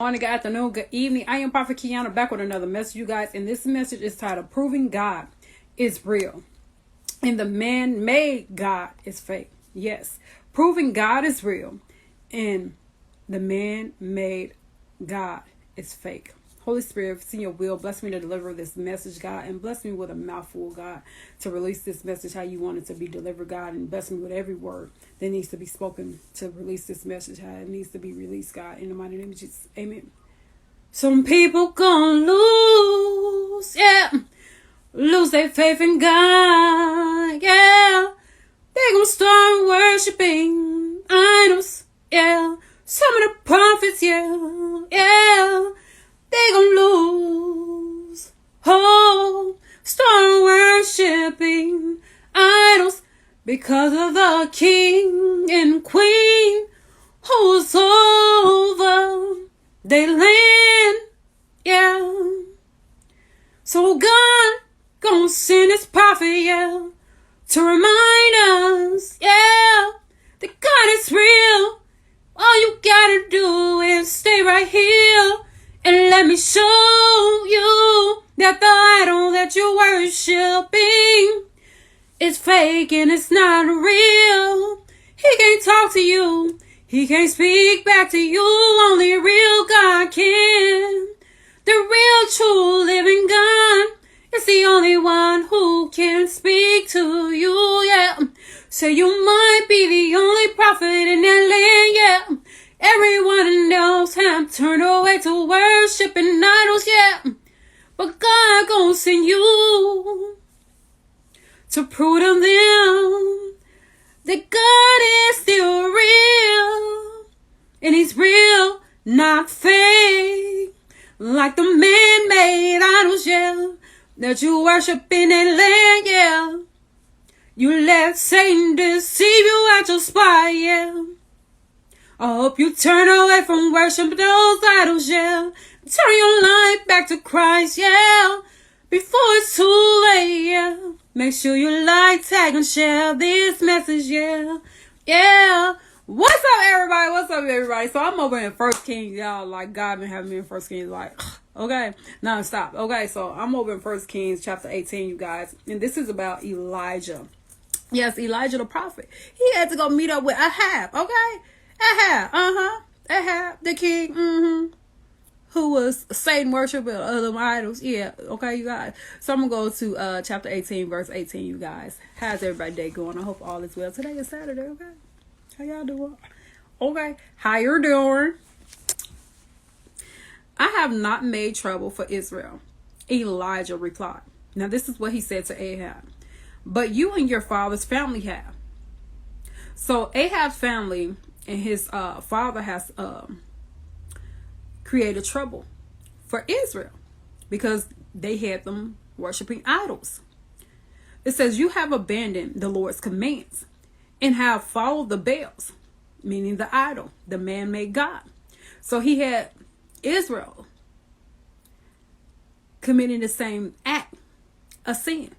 Morning, good afternoon, good evening. I am Prophet Kiana back with another message, you guys. And this message is titled Proving God is Real and the Man-Made God is Fake. Yes, proving God is real and the man-made God is fake. Holy Spirit, if it's in your will, bless me to deliver this message, God, and bless me with a mouthful, God, to release this message how you want it to be delivered, God, and bless me with every word that needs to be spoken to release this message, how it needs to be released, God, in the mighty name of Jesus. Amen. Some people gonna lose, lose their faith in God, They gonna start worshiping idols, Some of the prophets, they gon' lose hope, start worshiping idols because of the king and queen who's over their land, So God gon' send his prophet, to remind us, that God is real. All you gotta do is stay right here and let me show you that the idol that you're worshiping is fake and it's not real. He can't talk to you. He can't speak back to you. Only real God can. The real, true, living God is the only one who can speak to you, So you might be the only prophet in that land, Everyone else have turned away to worshiping idols, But God gon' send you to prove to them that God is still real. And he's real, not fake. Like the man-made idols, that you worship in that land, You let Satan deceive you at your spot, I hope you turn away from worship those idols, Turn your life back to Christ, Before it's too late, Make sure you like, tag, and share this message, What's up, everybody? What's up, everybody? So I'm over in 1 Kings, y'all. Like, God been having me in 1 Kings, like, okay, non-stop. Okay, so I'm over in 1 Kings chapter 18, you guys. And this is about Elijah. Yes, Elijah the prophet. He had to go meet up with Ahab, okay? Ahab, the king, who was Satan worshiper of them idols. Okay, you guys. So I'm going to go to chapter 18, verse 18, you guys. How's everybody's day going? I hope all is well. Today is Saturday, okay? How y'all doing? Okay, how you doing? I have not made trouble for Israel, Elijah replied. Now this is what he said to Ahab. But you and your father's family have. So Ahab's family and his father has created trouble for Israel because they had them worshiping idols. It says, you have abandoned the Lord's commands and have followed the Baals, meaning the idol, the man-made God. So he had Israel committing the same act, a sin.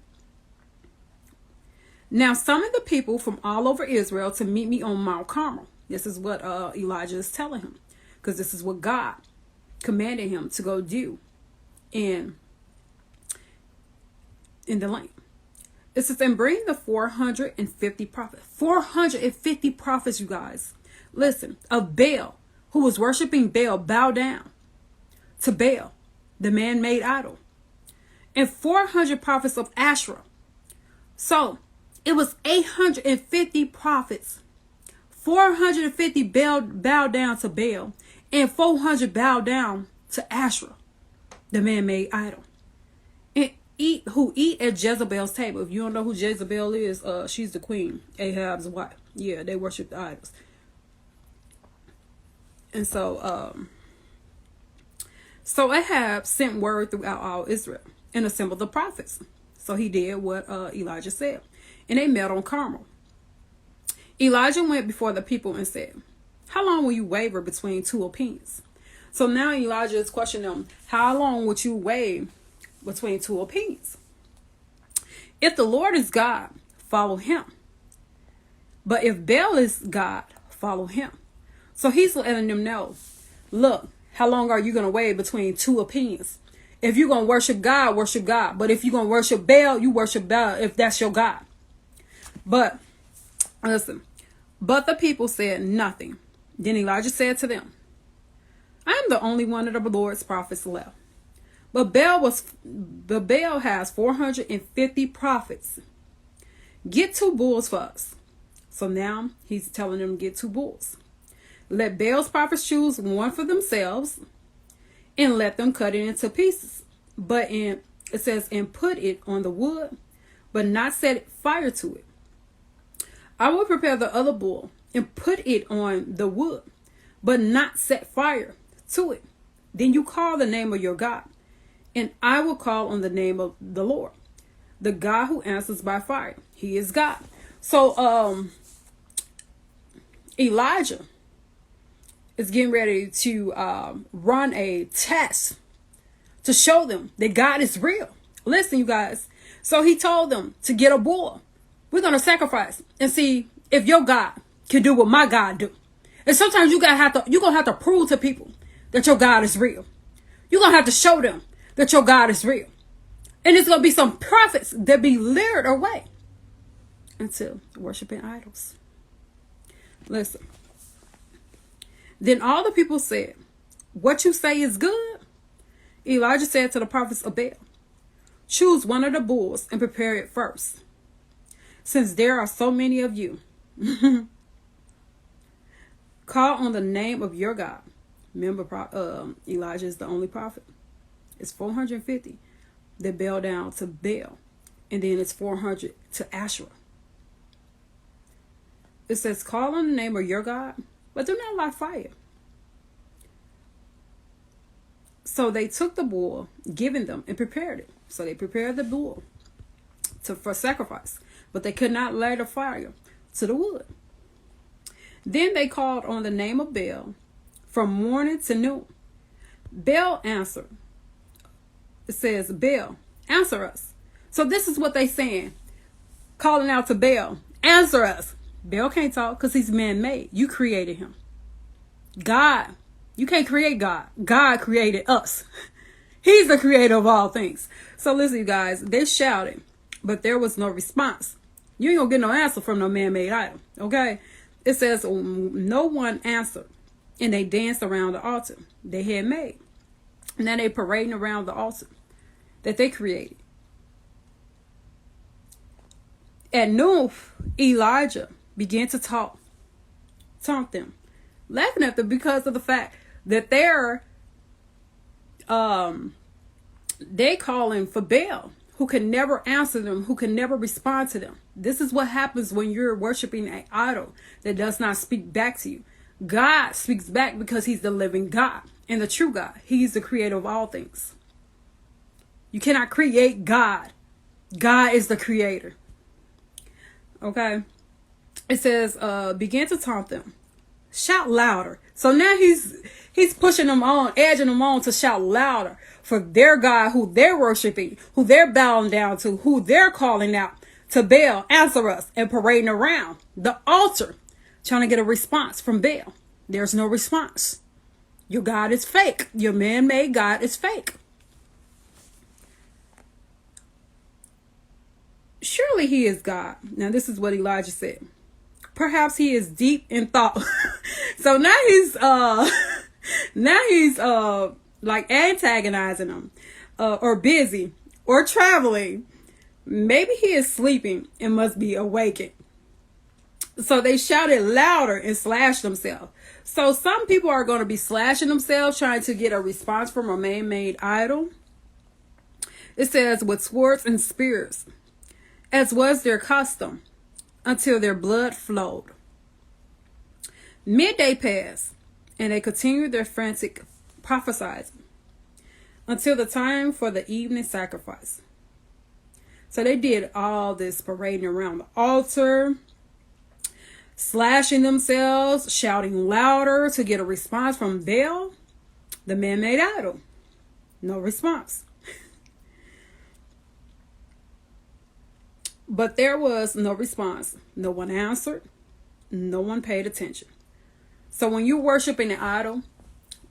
Now summon the people from all over Israel to meet me on Mount Carmel. This is what Elijah is telling him, because this is what God commanded him to go do in the land. It says, and bring the 450 prophets. 450 prophets, you guys. Listen, of Baal, who was worshiping Baal, bow down to Baal, the man-made idol. And 400 prophets of Asherah. So it was 850 prophets. 450 bowed down to Baal, and 400 bowed down to Asherah, the man-made idol, and eat at Jezebel's table. If you don't know who Jezebel is, she's the queen, Ahab's wife. Yeah, they worship the idols. And so Ahab sent word throughout all Israel and assembled the prophets. So he did what Elijah said, and they met on Carmel. Elijah went before the people and said, how long will you waver between two opinions? So now Elijah is questioning them. How long would you waver between two opinions? If the Lord is God, follow him. But if Baal is God, follow him. So he's letting them know, look, How long are you going to wait between two opinions? If you're going to worship God, worship God. But if you're going to worship Baal, you worship Baal if that's your God. But, listen, but the people said nothing. Then Elijah said to them, I am the only one of the Lord's prophets left. But Baal has 450 prophets. Get 2 bulls for us. So now he's telling them to get 2 bulls. Let Baal's prophets choose one for themselves and let them cut it into pieces. It says, and put it on the wood, but not set fire to it. I will prepare the other bull and put it on the wood, but not set fire to it. Then you call the name of your God, and I will call on the name of the Lord, the God who answers by fire. He is God. So Elijah is getting ready to run a test to show them that God is real. Listen, you guys. So he told them to get a bull. We're going to sacrifice and see if your God can do what my God do. And sometimes you're going to have to prove to people that your God is real. You're going to have to show them that your God is real. And it's going to be some prophets that be lured away into worshiping idols. Listen. Then all the people said, what you say is good. Elijah said to the prophets of Baal, choose one of the bulls and prepare it first, since there are so many of you. Call on the name of your God. Remember, Elijah is the only prophet. It's 450 that bow down to Baal, and then it's 400 to Asherah. It says, call on the name of your God, but do not light fire. So they took the bull given them and prepared it. So they prepared the bull for sacrifice, but they could not light a fire to the wood. Then they called on the name of Baal from morning to noon. Baal answered. It says, Baal, answer us. So this is what they saying, calling out to Baal, answer us. Baal can't talk because he's man-made. You created him. God, you can't create God. God created us. He's the creator of all things. So listen, you guys, they shouted, but there was no response. You ain't gonna get no answer from no man-made idol, okay? It says no one answered, and they danced around the altar they had made. And now they parading around the altar that they created. At noon, Elijah began to taunt them, laughing at them because of the fact that they calling for Baal, who can never answer them, who can never respond to them. This is what happens when you're worshiping an idol that does not speak back to you. God speaks back because he's the living God and the true God. He's the creator of all things. You cannot create God. God is the creator. Okay. It says, begin to taunt them. Shout louder. So now he's pushing them on, edging them on to shout louder for their God, who they're worshiping, who they're bowing down to, who they're calling out to Baal, answer us, and parading around the altar, trying to get a response from Baal. There's no response. Your God is fake. Your man-made God is fake. Surely he is God. Now this is what Elijah said. Perhaps he is deep in thought. So now he's like antagonizing them, or busy, or traveling. Maybe he is sleeping and must be awakened. So they shouted louder and slashed themselves. So some people are going to be slashing themselves, trying to get a response from a man-made idol. It says, with swords and spears, as was their custom, until their blood flowed. Midday passed, and they continued their frantic prophesying until the time for the evening sacrifice. So they did all this parading around the altar, slashing themselves, shouting louder to get a response from Baal, the man-made idol. No response. But there was no response. No one answered. No one paid attention. So when you're worshiping an idol,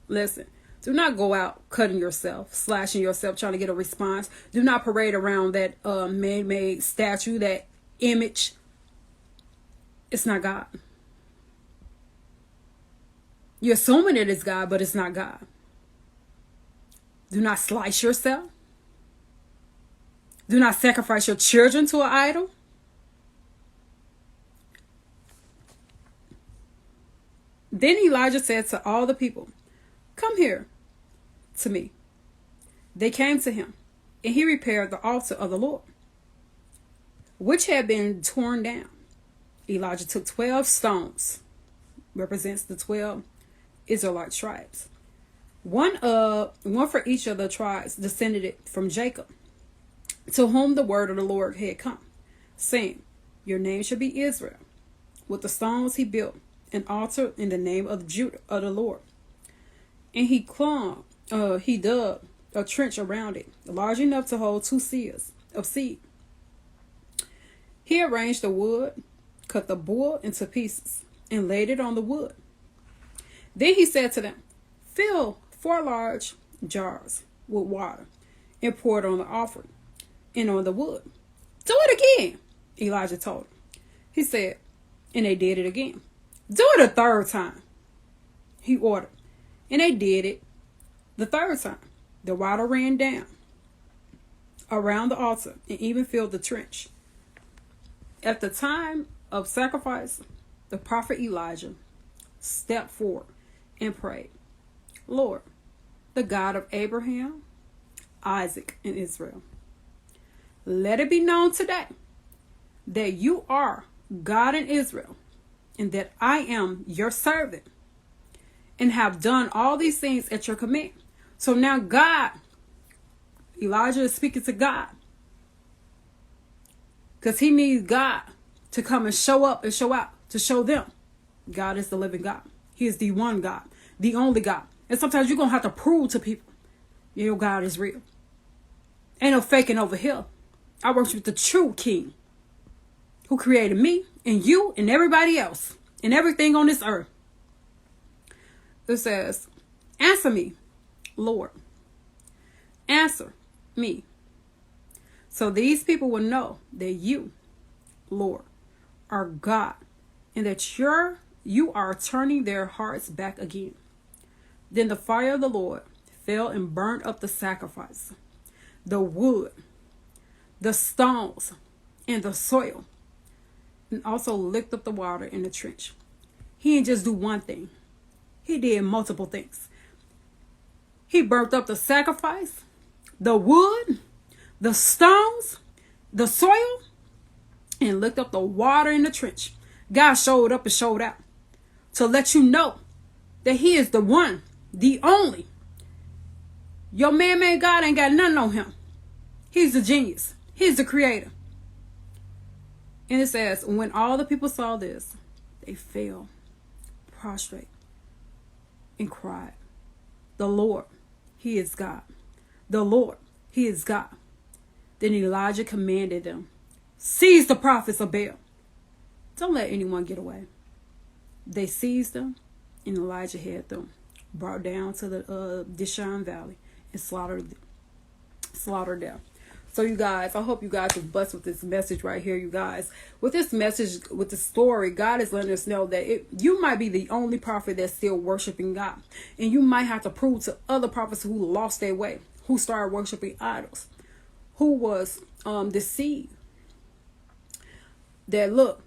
listen, Do not go out cutting yourself, slashing yourself, trying to get a response. Do not parade around that man-made statue, that image. It's not God. You're assuming it is God, but it's not God. Do not slice yourself. Do not sacrifice your children to an idol. Then Elijah said to all the people, "Come here to me." They came to him, and he repaired the altar of the Lord, which had been torn down. Elijah took 12 stones, represents the 12 Israelite tribes. One for each of the tribes descended from Jacob, to whom the word of the Lord had come, saying, "Your name shall be Israel." With the stones he built an altar in the name of Judah of the Lord. And he dug a trench around it, large enough to hold 2 seahs of seed. He arranged the wood, cut the bull into pieces, and laid it on the wood. Then he said to them, "Fill 4 large jars with water and pour it on the offering and on the wood." "Do it again," Elijah told him. He said, and they did it again. "Do it a 3rd time," he ordered. And they did it the 3rd time. The water ran down around the altar and even filled the trench. At the time of sacrifice, the prophet Elijah stepped forward and prayed, "Lord, the God of Abraham, Isaac, and Israel, let it be known today that you are God in Israel, and that I am your servant, and have done all these things at your command." So now God, Elijah is speaking to God, because he needs God to come and show up and show out, to show them God is the living God. He is the one God, the only God. And sometimes you're going to have to prove to people your God is real. Ain't no faking over here. I worship the true King, who created me and you and everybody else and everything on this earth. It says, "Answer me, Lord. Answer me, so these people will know that you, Lord, are God, and that you are turning their hearts back again." Then the fire of the Lord fell and burned up the sacrifice, the wood, the stones, and the soil, and also licked up the water in the trench. He didn't just do one thing. He did multiple things. He burnt up the sacrifice, the wood, the stones, the soil, and licked up the water in the trench. God showed up and showed out to let you know that he is the one, the only. Your man-made God ain't got nothing on him. He's the genius. He's the creator. And it says, when all the people saw this, they fell prostrate and cried, "The Lord, he is God. The Lord, he is God." Then Elijah commanded them, "Seize the prophets of Baal. Don't let anyone get away." They seized them, and Elijah had them brought down to the Dishon Valley and slaughtered them. So you guys, I hope you guys are blessed with this message right here, you guys. With this message, with the story, God is letting us know that you might be the only prophet that's still worshiping God. And you might have to prove to other prophets who lost their way, who started worshiping idols, who was deceived, that look,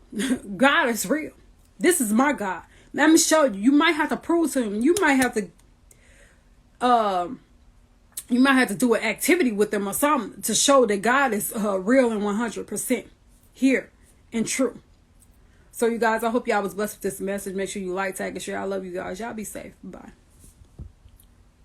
God is real. This is my God. Let me show you. You might have to prove to him. You might have to do an activity with them or something to show that God is real and 100% here and true. So you guys, I hope y'all was blessed with this message. Make sure you like, tag, and share. I love you guys. Y'all be safe. Bye.